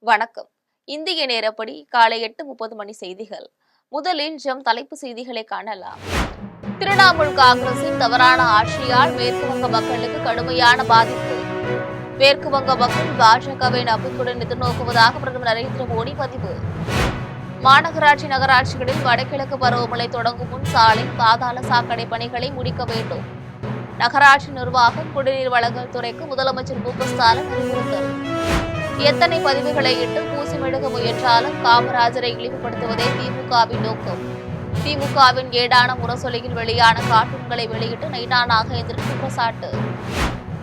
வணக்கம். இந்திய நேரப்படி காலை 8:30 மணி செய்திகள். முதலில் தலைப்பு செய்திகளை காணலாம். திரிணாமுல் காங்கிரசின் தவறான ஆட்சியால் மேற்குவங்க மக்களுக்கு கடுமையான பாதிப்பு. மேற்குவங்க மக்கள் பாஜகவை நம்பிக்கையுடன் எதிர்நோக்குவதாக பிரதமர் நரேந்திர மோடி பதிவு. மாநகராட்சி நகராட்சிகளில் வடகிழக்கு பருவமழை தொடங்கும் முன் சாலை பாதாள சாக்கடை பணிகளை முடிக்க வேண்டும். நகராட்சி நிர்வாகம் குடிநீர் வழங்கல் துறைக்கு முதலமைச்சர் மு க ஸ்டாலின் அறிவுறுத்தல். எத்தனை பதிவுகளை இட்டு பூசி மெழுக முயன்றாலும் காமராஜரை இழிவுபடுத்துவதே திமுகவின் நோக்கம். திமுகவின் ஏடான முரசொலியில் வெளியான கார்ட்டூன்களை வெளியிட்டு நைனா நாகேந்திரன் குற்றச்சாட்டு.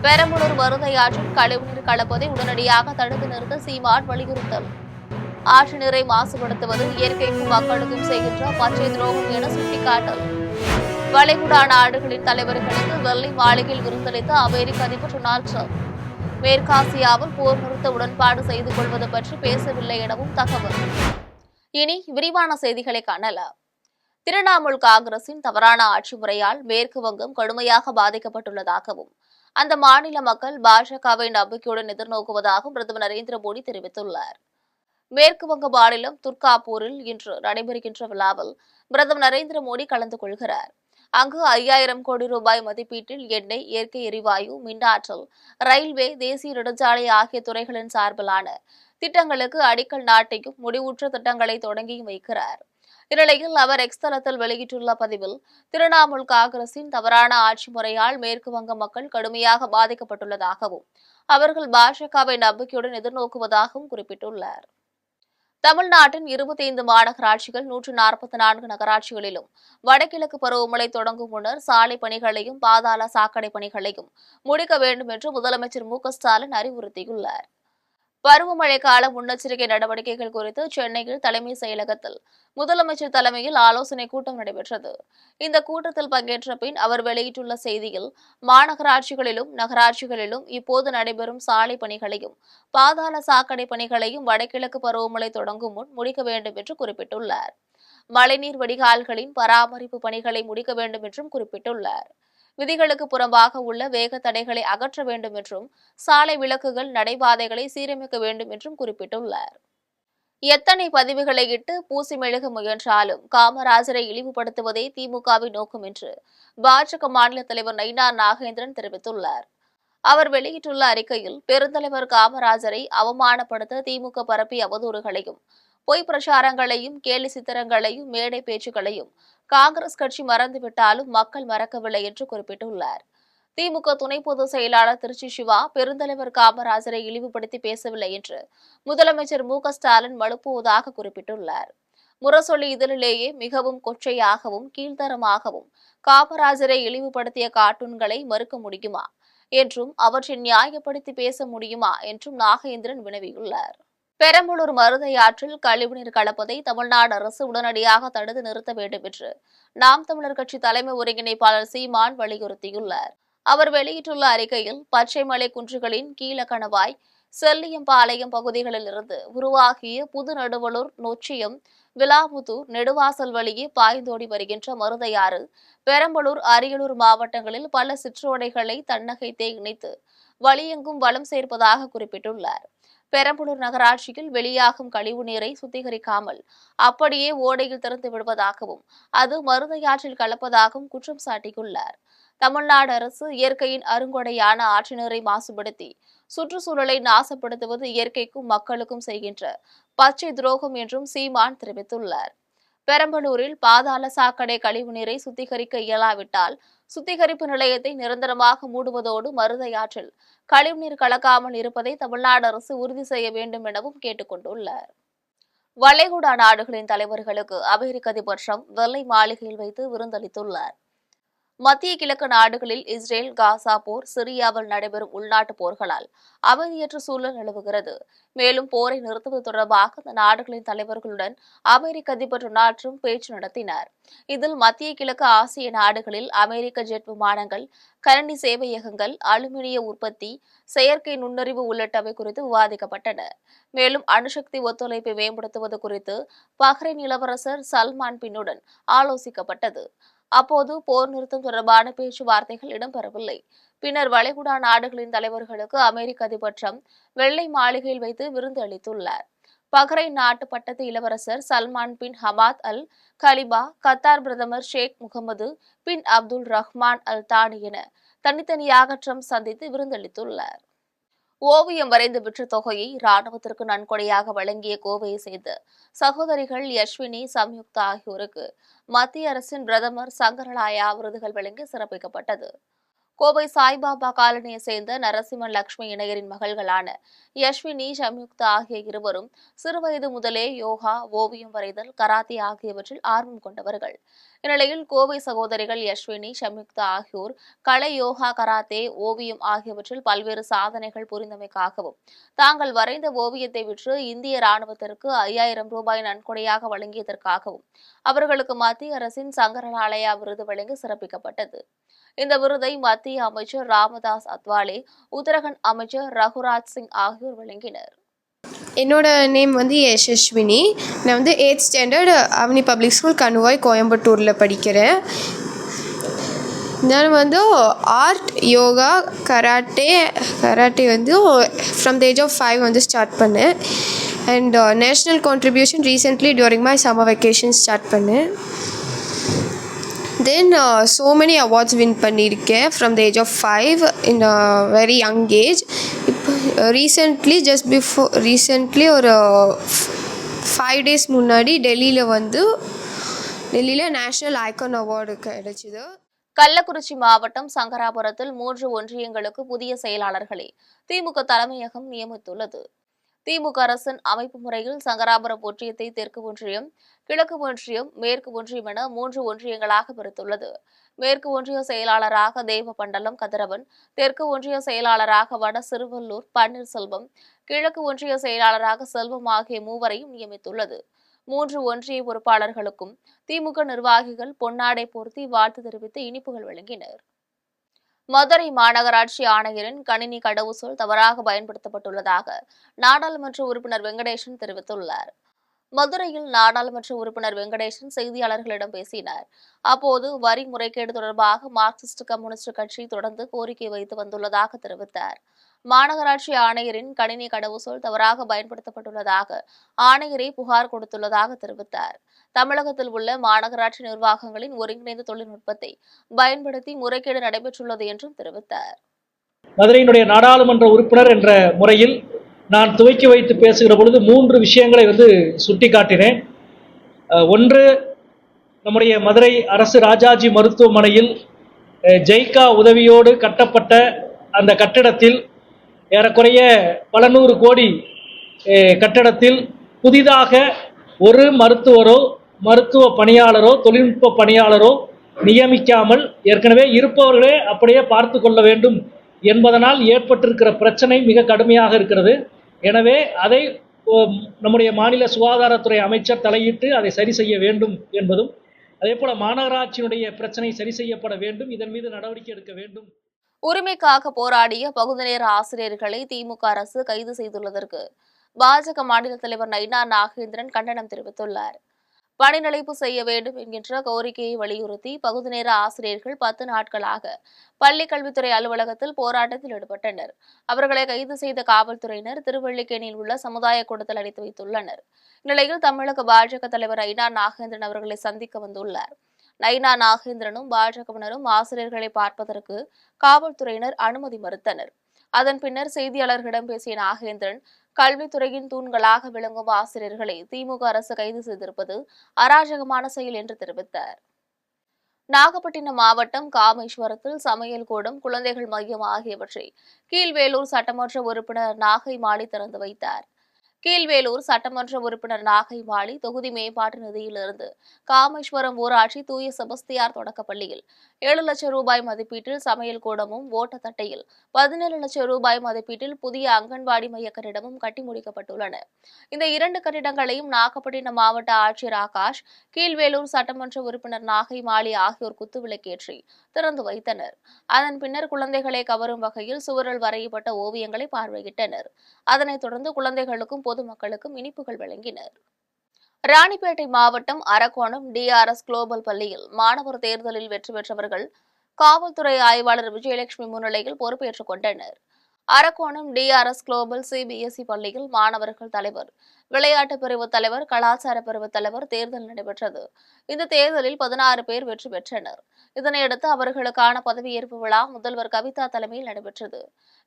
பெரம்பலூர் மருதை ஆற்றில் கழிவுநீர் கலப்பதை உடனடியாக தடுத்து நிறுத்த சீமான் வலியுறுத்தல். ஆற்று நீரை மாசுபடுத்துவது இயற்கைக்கும் மக்களுக்கும் செய்கின்ற பச்சை துரோகம் என சுட்டிக்காட்டல். வளைகுடா நாடுகளின் தலைவர்களுக்கு வெள்ளை மாளிகையில் விருந்தளித்த அமெரிக்க அதிபர் டொனால்ட் ட்ரம்ப். மேற்காசியாவில் போர் நிறுத்த உடன்பாடு செய்து கொள்வது பற்றி பேசவில்லை எனவும் தகவல். இனி விரிவான செய்திகளை காணலாம். திரிணாமுல் காங்கிரசின் தவறான ஆட்சி முறையால் மேற்கு வங்கம் கடுமையாக பாதிக்கப்பட்டுள்ளதாகவும் அந்த மாநில மக்கள் பாஜகவை நம்பிக்கையுடன் எதிர்நோக்குவதாகவும் பிரதமர் நரேந்திர மோடி தெரிவித்துள்ளார். மேற்கு வங்க மாநிலம் துர்காப்பூரில் இன்று நடைபெறுகின்ற விழாவில் பிரதமர் நரேந்திர மோடி கலந்து கொள்கிறார். அங்கு 5000 கோடி ரூபாய் மதிப்பீட்டில் எண்ணெய், இயற்கை எரிவாயு, மின்னாற்றல், ரயில்வே, தேசிய நெடுஞ்சாலை ஆகிய துறைகளின் சார்பிலான திட்டங்களுக்கு அடிக்கல் நாட்டியும் முடிவுற்ற திட்டங்களை தொடங்கியும் வைக்கிறார். இந்நிலையில் அவர் எக்ஸ் தளத்தில் வெளியிட்டுள்ள பதிவில் திரிணாமுல் காங்கிரசின் தவறான ஆட்சி முறையால் மேற்கு வங்க மக்கள் கடுமையாக பாதிக்கப்பட்டுள்ளதாகவும் அவர்கள் பாஜகவை நம்பிக்கையுடன் எதிர்நோக்குவதாகவும் குறிப்பிட்டுள்ளார். தமிழ்நாட்டின் 25 மாநகராட்சிகள் 144 நகராட்சிகளிலும் வடகிழக்கு பருவமழை தொடங்கும் முன்னர் சாலை பணிகளையும் பாதாள சாக்கடை பணிகளையும் முடிக்க வேண்டும் என்று முதலமைச்சர் மு க ஸ்டாலின் அறிவுறுத்தியுள்ளார். பருவமழை கால முன்னெச்சரிக்கை நடவடிக்கைகள் குறித்து சென்னையில் தலைமைச் செயலகத்தில் முதலமைச்சர் தலைமையில் ஆலோசனைக் கூட்டம் நடைபெற்றது. இந்த கூட்டத்தில் பங்கேற்ற பின் அவர் வெளியிட்டுள்ள செய்தியில், மாநகராட்சிகளிலும் நகராட்சிகளிலும் இப்போது நடைபெறும் சாலை பணிகளையும் பாதாள சாக்கடை பணிகளையும் வடகிழக்கு பருவமழை தொடங்கும் முன் முடிக்க வேண்டும் என்று குறிப்பிட்டுள்ளார். மழைநீர் வடிகால்களின் பராமரிப்பு பணிகளை முடிக்க வேண்டும் என்றும் குறிப்பிட்டுள்ளார். விதிகளுக்கு புறம்பாக உள்ள வேக தடைகளை அகற்ற வேண்டும் என்றும் சாலை விளக்குகள், நடைபாதைகளை சீரமைக்க வேண்டும் என்றும் குறிப்பிட்டுள்ளார். எத்தனை பதிவுகளை இட்டு பூசி மெழுக முயன்றாலும் காமராஜரை இழிவுபடுத்துவதே திமுகவின் நோக்கம் என்று பாஜக மாநில தலைவர் நைனா நாகேந்திரன் தெரிவித்துள்ளார். அவர் வெளியிட்டுள்ள அறிக்கையில், பெருந்தலைவர் காமராஜரை அவமானப்படுத்த திமுக பரப்பிய அவதூறுகளையும் பொய் பிரச்சாரங்களையும் கேலி சித்திரங்களையும் மேடை பேச்சுக்களையும் காங்கிரஸ் கட்சி மறந்துவிட்டாலும் மக்கள் மறக்கவில்லை என்று குறிப்பிட்டுள்ளார். திமுக துணை பொதுச் செயலாளர் திருச்சி சிவா பெருந்தலைவர் காமராஜரை இழிவுபடுத்தி பேசவில்லை என்று முதலமைச்சர் மு க ஸ்டாலின் மழுப்புவதாக குறிப்பிட்டுள்ளார். முரசொலி இதழிலேயே மிகவும் கொச்சையாகவும் கீழ்த்தரமாகவும் காமராஜரை இழிவுபடுத்திய கார்ட்டூன்களை மறுக்க முடியுமா என்றும் அவற்றை நியாயப்படுத்தி பேச முடியுமா என்றும் நாகேந்திரன் வினவியுள்ளார். பெரம்பலூர் மருதை ஆற்றில் கழிவுநீர் கலப்பதை தமிழ்நாடு அரசு உடனடியாக தடுத்து நிறுத்த வேண்டும் என்று நாம் தமிழர் கட்சி தலைமை ஒருங்கிணைப்பாளர் சீமான் வலியுறுத்தியுள்ளார். அவர் வெளியிட்டுள்ள அறிக்கையில், பச்சைமலை குன்றுகளின் கீழக்கணவாய், செல்லியம்பாளையம் பகுதிகளில் இருந்து உருவாகிய புது நடுவலூர், நொச்சியம், விலாமுத்தூர், நெடுவாசல் வழியே பாய்ந்தோடி வருகின்ற மருதையாறு பெரம்பலூர், அரியலூர் மாவட்டங்களில் பல சிற்றோடைகளை தன்னகைத்தே இணைத்து வழியெங்கும் வளம் சேர்ப்பதாக குறிப்பிட்டுள்ளார். பெரம்பலூர் நகராட்சியில் வெளியாகும் கழிவு நீரை சுத்திகரிக்காமல் அப்படியே ஓடையில் திறந்து விடுவதாகவும் அது மருதையாற்றில் கலப்பதாகவும் குற்றம் சாட்டியுள்ளார். தமிழ்நாடு அரசு இயற்கையின் அருங்கொடையான ஆற்று நீரை மாசுபடுத்தி சுற்றுச்சூழலை நாசப்படுத்துவது இயற்கைக்கும் மக்களுக்கும் செய்கின்ற பச்சை துரோகம் என்றும் சீமான் தெரிவித்துள்ளார். பெரம்பலூரில் பாதாள சாக்கடை கழிவுநீரை சுத்திகரிக்க இயலாவிட்டால் சுத்திகரிப்பு நிலையத்தை நிரந்தரமாக மூடுவதோடு மருதையாற்றில் கழிவுநீர் கலக்காமல் இருப்பதை தமிழ்நாடு அரசு உறுதி செய்ய வேண்டும் எனவும் கேட்டுக் கொண்டுள்ளார். வளைகுடா நாடுகளின் தலைவர்களுக்கு அமெரிக்க அதிபர் ட்ரம்ப் வெள்ளை மாளிகையில் வைத்து விருந்தளித்துள்ளார். மத்திய கிழக்கு நாடுகளில் இஸ்ரேல், காசா போர், சிரியாவில் நடைபெறும் உள்நாட்டு போர்களால் அமைதியற்ற சூழல் நிலவுகிறது. மேலும் போரை நிறுத்துவது தொடர்பாக அந்த நாடுகளின் தலைவர்களுடன் அமெரிக்க அதிபர் டொனால்ட் ட்ரம்ப் பேச்சு நடத்தினார். இதில் மத்திய கிழக்கு ஆசிய நாடுகளில் அமெரிக்க ஜெட் விமானங்கள், கணினி சேவையகங்கள், அலுமினிய உற்பத்தி, செயற்கை நுண்ணறிவு உள்ளிட்டவை குறித்து விவாதிக்கப்பட்டன. மேலும் அணுசக்தி ஒத்துழைப்பை மேம்படுத்துவது குறித்து பஹ்ரைன் இளவரசர் சல்மான் பின்னுடன் ஆலோசிக்கப்பட்டது. அப்போது போர் நிறுத்தம் தொடர்பான பேச்சுவார்த்தைகள் இடம்பெறவில்லை. பின்னர் வளைகுடா நாடுகளின் தலைவர்களுக்கு அமெரிக்க அதிபர் ட்ரம்ப் வெள்ளை மாளிகையில் வைத்து விருந்து அளித்துள்ளார். பஹ்ரைன் நாட்டு பட்டத்து இளவரசர் Salman bin Hamad Al Khalifa, Qatar பிரதமர் ஷேக் முகமது பின் அப்துல் ரஹ்மான் அல் தானி என தனித்தனியாக ட்ரம்ப் சந்தித்து விருந்தளித்துள்ளார். ஓவியம் வரைந்து விற்ற தொகையை ராணுவத்திற்கு நன்கொடையாக வழங்கிய கோவையை சேர்ந்த சகோதரிகள் யஸ்வினி, சம்யுக்தா ஆகியோருக்கு மத்திய அரசின் பிரதமர் சங்கரலாயா விருதுகள் வழங்கி சிறப்பிக்கப்பட்டது. கோவை சாய்பாபா காலனியை சேர்ந்த நரசிம்மன் லட்சுமி இணையரின் மகள்களான யஸ்வினி, சம்யுக்தா ஆகிய இருவரும் சிறுவயது முதலே யோகா, ஓவியம் வரைதல், கராத்தே ஆகியவற்றில் ஆர்வம் கொண்டவர்கள். இந்நிலையில் கோவை சகோதரிகள் யஸ்வினி, சம்யுக்தா ஆகியோர் கலை, யோகா, கராத்தே, ஓவியம் ஆகியவற்றில் பல்வேறு சாதனைகள் புரிந்தமைக்காகவும் தாங்கள் வரைந்த ஓவியத்தை விற்று இந்திய ராணுவத்திற்கு 5000 ரூபாய் நன்கொடையாக வழங்கியதற்காகவும் அவர்களுக்கு மத்திய அரசின் சங்கரலாலயா விருது வழங்கி சிறப்பிக்கப்பட்டது. இந்த விருதை மத்திய அமைச்சர் ராமதாஸ் அத்வாலே, உத்தரகண்ட் அமைச்சர் ரகுராஜ் சிங் ஆகியோர் வழங்கினர். என்னோட நேம் வந்து யசஸ்வினி. நான் வந்து 8th ஸ்டாண்டர்ட் அவனி பப்ளிக் ஸ்கூல் கணுவாய் கோயம்புத்தூரில் படிக்கிறேன். நான் வந்து ஆர்ட், யோகா, கராட்டே வந்து ஃப்ரம் த ஏஜ் ஆஃப் 5 வந்து ஸ்டார்ட் பண்ணேன். And national contribution recently during my summer vacation start பண்ணேன். Then so many awards win பண்ணியிருக்கேன் from the age of 5 in a very young age. recently ஒரு 5 days முன்னாடி டெல்லியில் national icon award கிடைச்சிது. கள்ளக்குறிச்சி மாவட்டம் சங்கராபுரத்தில் 3 ஒன்றியங்களுக்கு புதிய செயலாளர்களை திமுக தலைமையகம் நியமித்துள்ளது. திமுக அரசின் அமைப்பு முறையில் சங்கராபுரம் ஒன்றியத்தை தெற்கு ஒன்றியம், கிழக்கு ஒன்றியம், மேற்கு ஒன்றியம் என 3 ஒன்றியங்களாக பிரித்துள்ளது. மேற்கு ஒன்றிய செயலாளராக தேவபண்டலம் கதிரவன், தெற்கு ஒன்றிய செயலாளராக வட சிறுவல்லூர் பன்னீர்செல்வம், கிழக்கு ஒன்றிய செயலாளராக செல்வம் ஆகிய மூவரையும் நியமித்துள்ளது. 3 ஒன்றிய பொறுப்பாளர்களுக்கும் திமுக நிர்வாகிகள் பொன்னாடை போர்த்தி வாழ்த்து தெரிவித்து இனிப்புகள் வழங்கினர். மதுரை மாநகராட்சி ஆணையரின் கணினி கடவுச்சொல் தவறாக பயன்படுத்தப்பட்டுள்ளதாக நாடாளுமன்ற உறுப்பினர் வெங்கடேசன் தெரிவித்துள்ளார். மதுரையில் நாடாளுமன்ற உறுப்பினர் வெங்கடேசன் செய்தியாளர்களிடம் பேசினார். அப்போது வரி முறைகேடு தொடர்பாக மார்க்சிஸ்ட் கம்யூனிஸ்ட் கட்சி தொடர்ந்து கோரிக்கை வைத்து வந்துள்ளதாக தெரிவித்தார். மாநகராட்சி ஆணையரின் கணினி கடவுச்சொல் தவறாக பயன்படுத்தப்பட்டுள்ளதாக ஆணையரை புகார் கொடுத்துள்ளதாக தெரிவித்தார். தமிழகத்தில் உள்ள மாநகராட்சி நிர்வாகங்களின் ஒருங்கிணைந்த தொழில்நுட்பத்தை பயன்படுத்தி முறைகேடு நடைபெற்றுள்ளது என்றும் தெரிவித்தார். மதுரையினுடைய நாடாளுமன்ற உறுப்பினர் என்ற முறையில் நான் துவக்கி வைத்து பேசுகிற பொழுது 3 விஷயங்களை சுட்டிக்காட்டினேன். ஒன்று, நம்முடைய மதுரை அரசு ராஜாஜி மருத்துவமனையில் ஜெய்கா உதவியோடு கட்டப்பட்ட அந்த கட்டிடத்தில் ஏறக்குறைய பல நூறு கோடி கட்டடத்தில் புதிதாக ஒரு மருத்துவரோ, மருத்துவ பணியாளரோ, தொழில்நுட்ப பணியாளரோ நியமிக்காமல் ஏற்கனவே இருப்பவர்களே அப்படியே பார்த்து கொள்ள வேண்டும் என்பதனால் ஏற்பட்டிருக்கிற பிரச்சனை மிக கடுமையாக இருக்கிறது. எனவே அதை நம்முடைய மாநில சுகாதாரத்துறை அமைச்சர் தலையிட்டு அதை சரி செய்ய வேண்டும் என்பதும், அதே போல மாநகராட்சியினுடைய பிரச்சனை சரி செய்யப்பட வேண்டும், இதன் மீது நடவடிக்கை எடுக்க வேண்டும். உரிமைக்காக போராடிய பகுதி நேர ஆசிரியர்களை திமுக அரசு கைது செய்துள்ளதற்கு பாஜக மாநில தலைவர் நைனா நாகேந்திரன் கண்டனம் தெரிவித்துள்ளார். பணி நிலைப்பு செய்ய வேண்டும் என்கின்ற கோரிக்கையை வலியுறுத்தி பகுதி நேர ஆசிரியர்கள் 10 நாட்களாக பள்ளி கல்வித்துறை அலுவலகத்தில் போராட்டத்தில் ஈடுபட்டனர். அவர்களை கைது செய்த காவல்துறையினர் திருவல்லிக்கேணியில் உள்ள சமுதாய கூடத்தில் அடைத்து வைத்துள்ளனர். இந்நிலையில் தமிழக பாஜக தலைவர் நைனா நாகேந்திரன் அவர்களை சந்திக்க வந்துள்ளார். நைனா நாகேந்திரனும் பாஜகவினரும் ஆசிரியர்களை பார்ப்பதற்கு காவல்துறையினர் அனுமதி மறுத்தனர். அதன் பின்னர் செய்தியாளர்களிடம் பேசிய நாகேந்திரன், கல்வித்துறையின் தூண்களாக விளங்கும் ஆசிரியர்களை திமுக அரசு கைது செய்திருப்பது அராஜகமான செயல் என்று தெரிவித்தார். நாகப்பட்டினம் மாவட்டம் காமேஸ்வரத்தில் சமையல் கூடம், குழந்தைகள் மையம் ஆகியவற்றை கீழ்வேலூர் சட்டமன்ற உறுப்பினர் நாகை மாலி திறந்து வைத்தார். கீழ்வேலூர் சட்டமன்ற உறுப்பினர் நாகை மாலி தொகுதி மேம்பாட்டு நிதியிலிருந்து காமேஸ்வரம் ஊராட்சி தூய செபஸ்தியார் தொடக்கப்பள்ளியில் 7 லட்சம் ரூபாய் மதிப்பீட்டில் சமையல் கூடமும், ஓட்டத்தட்டையில் 17 லட்சம் ரூபாய் மதிப்பீட்டில் புதிய அங்கன்வாடி மைய கட்டிடமும் கட்டி முடிக்கப்பட்டுள்ளன. இந்த 2 கட்டிடங்களையும் நாகப்பட்டினம் மாவட்ட ஆட்சியர் ஆகாஷ், கீழ்வேலூர் சட்டமன்ற உறுப்பினர் நாகை மாலி ஆகியோர் குத்துவிளக்கேற்றி திறந்து வைத்தனர். அதன் பின்னர் குழந்தைகளை கவரும் வகையில் சுவரில் வரையப்பட்ட ஓவியங்களை பார்வையிட்டனர். அதனைத் தொடர்ந்து குழந்தைகளுக்கும் பொதுமக்களுக்கும் இனிப்புகள் வழங்கினர். ராணிப்பேட்டை மாவட்டம் அரக்கோணம் DRS குளோபல் பள்ளியில் மாணவர் தேர்தலில் வெற்றி பெற்றவர்கள் காவல்துறை ஆய்வாளர் விஜயலட்சுமி முன்னிலையில் பொறுப்பேற்றுக் கொண்டனர். அரக்கோணம் டிஆர்எஸ் குளோபல் சிபிஎஸ்இ பள்ளியில் மாணவர்கள் தலைவர், விளையாட்டு பிரிவு தலைவர், கலாச்சார பிரிவு தலைவர் தேர்தல் நடைபெற்றது. இந்த தேர்தலில் 16 பேர் வெற்றி பெற்றனர். இதனையடுத்து அவர்களுக்கான பதவியேற்பு விழா முதல்வர் கவிதா தலைமையில் நடைபெற்றது.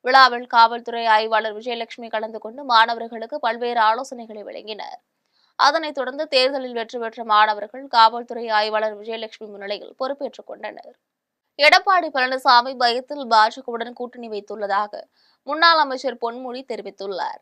விழாவில் காவல்துறை ஆய்வாளர் விஜயலட்சுமி கலந்து கொண்டு மாணவர்களுக்கு பல்வேறு ஆலோசனைகளை வழங்கினர். அதனைத் தொடர்ந்து தேர்தலில் வெற்றி பெற்ற மாணவர்கள் காவல்துறை ஆய்வாளர் விஜயலட்சுமி முன்னிலையில் பொறுப்பேற்றுக் கொண்டனர். எடப்பாடி பழனிசாமி பயத்தில் பாஜகவுடன் கூட்டணி வைத்துள்ளதாக முன்னாள் அமைச்சர் பொன்முடி தெரிவித்துள்ளார்.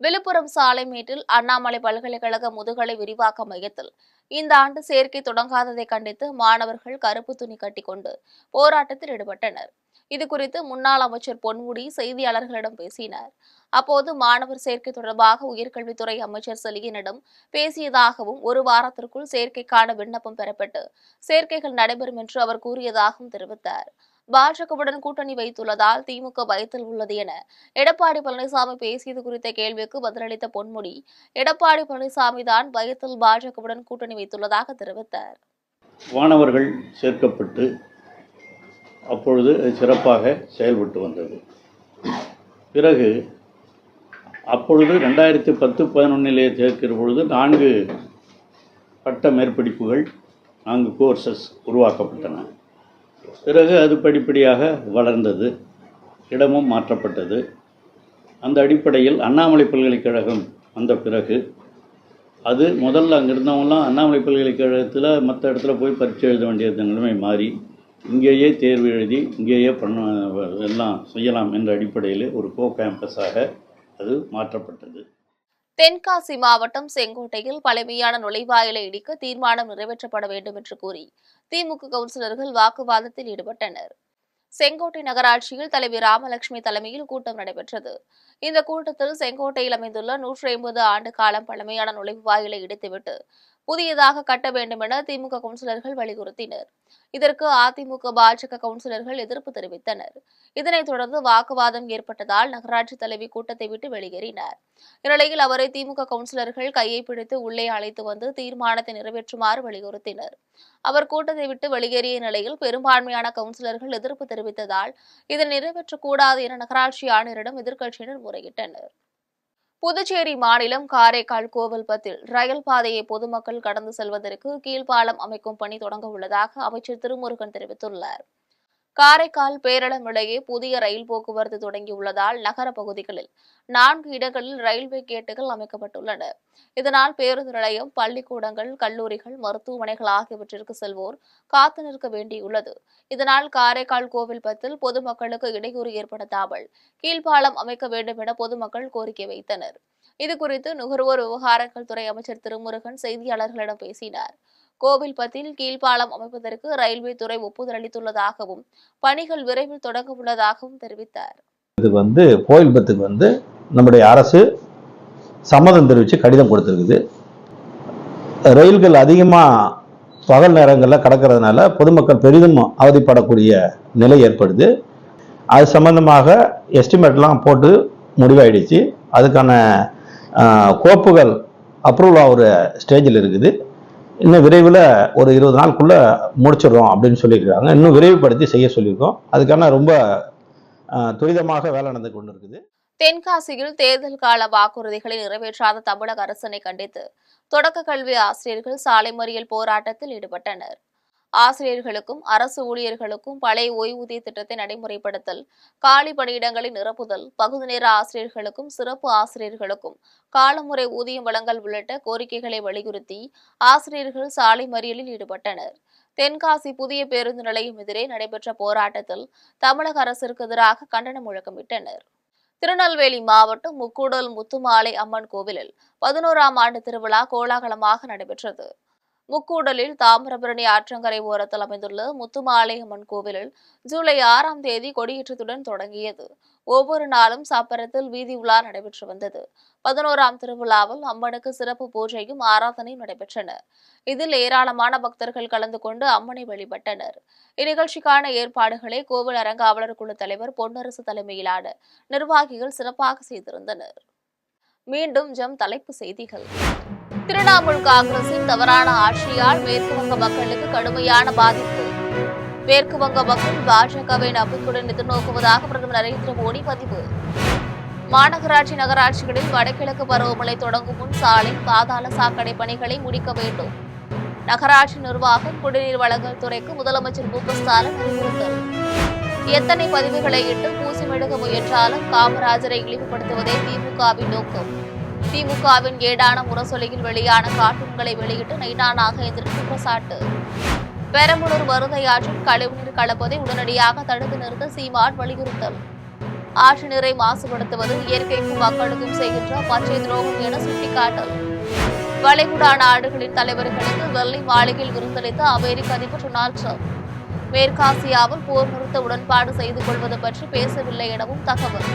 விழுப்புரம் சாலைமேட்டில் அண்ணாமலை பல்கலைக்கழக முதுகலை விரிவாக்க மையத்தில் இந்த ஆண்டு சேர்க்கை தொடங்காததை கண்டித்து மாணவர்கள் கருப்பு துணி கட்டிக்கொண்டு போராட்டத்தில் ஈடுபட்டனர். இதுகுறித்து முன்னாள் அமைச்சர் பொன்முடி செய்தியாளர்களிடம் பேசினார். அப்போது மாணவர் சேர்க்கை தொடர்பாக உயர்கல்வித்துறை அமைச்சர் செலியனிடம் பேசியதாகவும், ஒரு வாரத்திற்குள் சேர்க்கைக்கான விண்ணப்பம் பெறப்பட்டு சேர்க்கைகள் நடைபெறும் என்று அவர் கூறியதாகவும் தெரிவித்தார். பாஜகவுடன் கூட்டணி வைத்துள்ளதால் திமுக பயத்தில் உள்ளது என எடப்பாடி பழனிசாமி பேசியது குறித்த கேள்விக்கு பதிலளித்த பொன்முடி, எடப்பாடி பழனிசாமி தான் பயத்தில் பாஜகவுடன் கூட்டணி வைத்துள்ளதாக தெரிவித்தார். மாணவர்கள் சேர்க்கப்பட்டு அப்பொழுது சிறப்பாக செயல்பட்டு வந்தது. பிறகு அப்பொழுது 2010-11 சேர்க்கிற பொழுது 4 பட்ட மேற்படிப்புகள் 4 கோர்சஸ் உருவாக்கப்பட்டன. பிறகு அது படிப்படியாக வளர்ந்தது, இடமும் மாற்றப்பட்டது. அந்த அடிப்படையில் அண்ணாமலை பல்கலைக்கழகம் வந்த பிறகு அது முதல்ல அங்கே இருந்தவங்களாம் அண்ணாமலை பல்கலைக்கழகத்தில் மற்ற இடத்துல போய் பரீட்சை எழுத வேண்டிய நிலைமை மாறி இங்கேயே தேர்வு எழுதி இங்கேயே எல்லாம் செய்யலாம் என்ற அடிப்படையில் ஒரு கோ கேம்பஸாக அது மாற்றப்பட்டது. தென்காசி மாவட்டம் செங்கோட்டையில் பழமையான நுழைவாயிலை இடிக்க தீர்மானம் நிறைவேற்றப்பட வேண்டும் என்று கூறி திமுக கவுன்சிலர்கள் வாக்குவாதத்தில் ஈடுபட்டனர். செங்கோட்டை நகராட்சியில் தலைவர் ராமலட்சுமி தலைமையில் கூட்டம் நடைபெற்றது. இந்த கூட்டத்தில் செங்கோட்டையில் அமைந்துள்ள 150 ஆண்டு காலம் பழமையான நுழைவாயிலை இடித்துவிட்டு புதியதாக கட்ட வேண்டும் என திமுக கவுன்சிலர்கள் வலியுறுத்தினர். இதற்கு அதிமுக பாஜக கவுன்சிலர்கள் எதிர்ப்பு தெரிவித்தனர். இதனைத் தொடர்ந்து வாக்குவாதம் ஏற்பட்டதால் நகராட்சி தலைவி கூட்டத்தை விட்டு வெளியேறினார். இந்நிலையில் அவரை திமுக கவுன்சிலர்கள் கையை பிடித்து உள்ளே அழைத்து வந்து தீர்மானத்தை நிறைவேற்றுமாறு வலியுறுத்தினர். அவர் கூட்டத்தை விட்டு வெளியேறிய நிலையில் பெரும்பான்மையான கவுன்சிலர்கள் எதிர்ப்பு தெரிவித்ததால் இதை நிறைவேற்றக்கூடாது என நகராட்சி ஆணையரிடம் எதிர்க்கட்சியினர் முறையிட்டனர். புதுச்சேரி மாநிலம் காரைக்கால் கோவில்பத்தில் ரயில் பாதையை பொதுமக்கள் கடந்து செல்வதற்கு கீழ்ப்பாலம் அமைக்கும் பணி தொடங்க உள்ளதாக அமைச்சர் திருமுருகன் தெரிவித்துள்ளார். காரைக்கால் பேரளம் இடையே புதிய ரயில் போக்குவரத்து தொடங்கியுள்ளதால் நகர பகுதிகளில் 4 இடங்களில் ரயில்வே கேட்டுகள் அமைக்கப்பட்டுள்ளன. இதனால் பேருந்து நிலையம், பள்ளிக்கூடங்கள், கல்லூரிகள், மருத்துவமனைகள் ஆகியவற்றிற்கு செல்வோர் காத்து நிற்க வேண்டியுள்ளது. இதனால் காரைக்கால் கோவில்பத்தில் பொதுமக்களுக்கு இடையூறு ஏற்படுத்தாமல் கீழ்ப்பாலம் அமைக்க வேண்டும் என பொதுமக்கள் கோரிக்கை வைத்தனர். இதுகுறித்து நுகர்வோர் விவகாரங்கள் துறை அமைச்சர் திருமுருகன் செய்தியாளர்களிடம் பேசினார். கோவில்பத்தில் கீழ்ப்பாலம் அமைப்பதற்கு ரயில்வே துறை ஒப்புதல் அளித்துள்ளதாகவும் பணிகள் விரைவில் தொடங்க உள்ளதாகவும் தெரிவித்தார். இது கோவில்பத்துக்கு நம்முடைய அரசு சம்மதம் தெரிவித்து கடிதம் கொடுத்திருக்குது. ரயில்கள் அதிகமாக பகல் நேரங்களில் கடக்கிறதுனால பொதுமக்கள் பெரிதும் அவதிப்படக்கூடிய நிலை ஏற்படுது. அது சம்பந்தமாக எஸ்டிமேட்லாம் போட்டு முடிவாயிடுச்சு. அதுக்கான கோப்புகள் அப்ரூவல் ஆகிற ஸ்டேஜில் இருக்குது. இன்னும் விரைவில் ஒரு 20 நாளுக்குள்ள முடிச்சிடுறோம் அப்படின்னு சொல்லியிருக்காங்க. இன்னும் விரைவுபடுத்தி செய்ய சொல்லியிருக்கோம். அதுக்கான ரொம்ப துரிதமாக வேலை நடந்து கொண்டு இருக்குது. தென்காசியில் தேர்தல் கால வாக்குறுதிகளை நிறைவேற்றாத தமிழக அரசினை கண்டித்து தொடக்க கல்வி ஆசிரியர்கள் சாலை மறியல் போராட்டத்தில் ஈடுபட்டனர். ஆசிரியர்களுக்கும் அரசு ஊழியர்களுக்கும் பழைய ஓய்வூதிய திட்டத்தை நடைமுறைப்படுத்தல், காலி பணியிடங்களை நிரப்புதல், பகுதி நேர ஆசிரியர்களுக்கும் சிறப்பு ஆசிரியர்களுக்கும் காலமுறை ஊதியம் வழங்கல் உள்ளிட்ட கோரிக்கைகளை வலியுறுத்தி ஆசிரியர்கள் சாலை மறியலில் ஈடுபட்டனர். தென்காசி புதிய பேருந்து நிலையம் எதிரே நடைபெற்ற போராட்டத்தில் தமிழக அரசிற்கு எதிராக கண்டன முழக்கமிட்டனர். திருநெல்வேலி மாவட்டம் முக்கூடல் முத்துமாலை அம்மன் கோவிலில் 11ஆம் ஆண்டு திருவிழா கோலாகலமாக நடைபெற்றது. முக்கூடலில் தாமிரபரணி ஆற்றங்கரை ஓரத்தில் அமைந்துள்ள முத்துமாலை அம்மன் கோவிலில் ஜூலை 6ஆம் தேதி கொடியேற்றத்துடன் தொடங்கியது. ஒவ்வொரு நாளும் சப்பரத்தில் வீதி உலா நடைபெற்று வந்தது. 11ஆம் திருவிழாவில் அம்மனுக்கு சிறப்பு பூஜையும் ஆராதனையும் நடைபெற்றன. இதில் ஏராளமான பக்தர்கள் கலந்து கொண்டு அம்மனை வழிபட்டனர். இந்நிகழ்ச்சிக்கான ஏற்பாடுகளை கோவில் அறங்காவலர் குழு தலைவர் பொன்னரசு தலைமையிலான நிர்வாகிகள் சிறப்பாக செய்திருந்தனர். மீண்டும் தலைப்பு செய்திகள். திரிணாமுல் காங்கிரசின் தவறான ஆட்சியால் மேற்குவங்க மக்களுக்கு கடுமையான பாதிப்பு. மேற்கு வங்க மக்கள் பாஜகவை நம்பிக்கையுடன் எதிர்நோக்குவதாக பிரதமர் நரேந்திர மோடி பதிவு. மாநகராட்சி நகராட்சிகளில் வடகிழக்கு பருவமழை தொடங்கும் முன் சாலை பாதாள சாக்கடை பணிகளை முடிக்க வேண்டும். நகராட்சி நிர்வாகம் குடிநீர் வழங்கல் துறைக்கு முதலமைச்சர் மு க ஸ்டாலின் அறிவுறுத்தல். எத்தனை பதிவுகளை இட்டு பூசி மெழுக முயன்றாலும் காமராஜரை இழிவுபடுத்துவதே திமுகவின் நோக்கம். திமுகவின் ஏடான முரசொலியில் வெளியான கார்ட்டூன்களை வெளியிட்டு நைனா நாகேந்திரன் குற்றச்சாட்டு. பெரம்பலூர் மருதை ஆற்றில் கழிவுநீர் கலப்பதை உடனடியாக தடுத்து நிறுத்த சீமான் வலியுறுத்தல். ஆற்று நீரை மாசுபடுத்துவது இயற்கைக்கும் மக்களுக்கும் செய்கின்ற பச்சை துரோகம் என சுட்டிக்காட்டல். வளைகுடா நாடுகளின் தலைவர்களுக்கு வெள்ளை மாளிகையில் விருந்தளித்த அமெரிக்க அதிபர் டொனால்ட் ட்ரம்ப். மேற்காசியாவில் போர் நிறுத்த உடன்பாடு செய்து கொள்வது பற்றி பேசவில்லை எனவும் தகவல்.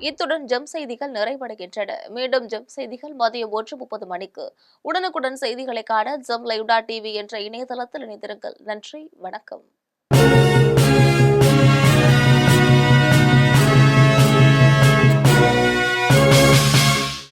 இத்துடன் ஜெம் செய்திகள் நிறைவடைகின்றன. மீண்டும் ஜெம் செய்திகள் மதியம் 1:30 மணிக்கு. உடனுக்குடன் செய்திகளை காண ஜெம் லைவ்.tv என்ற இணையதளத்தில் இணைந்திருங்கள். நன்றி, வணக்கம்.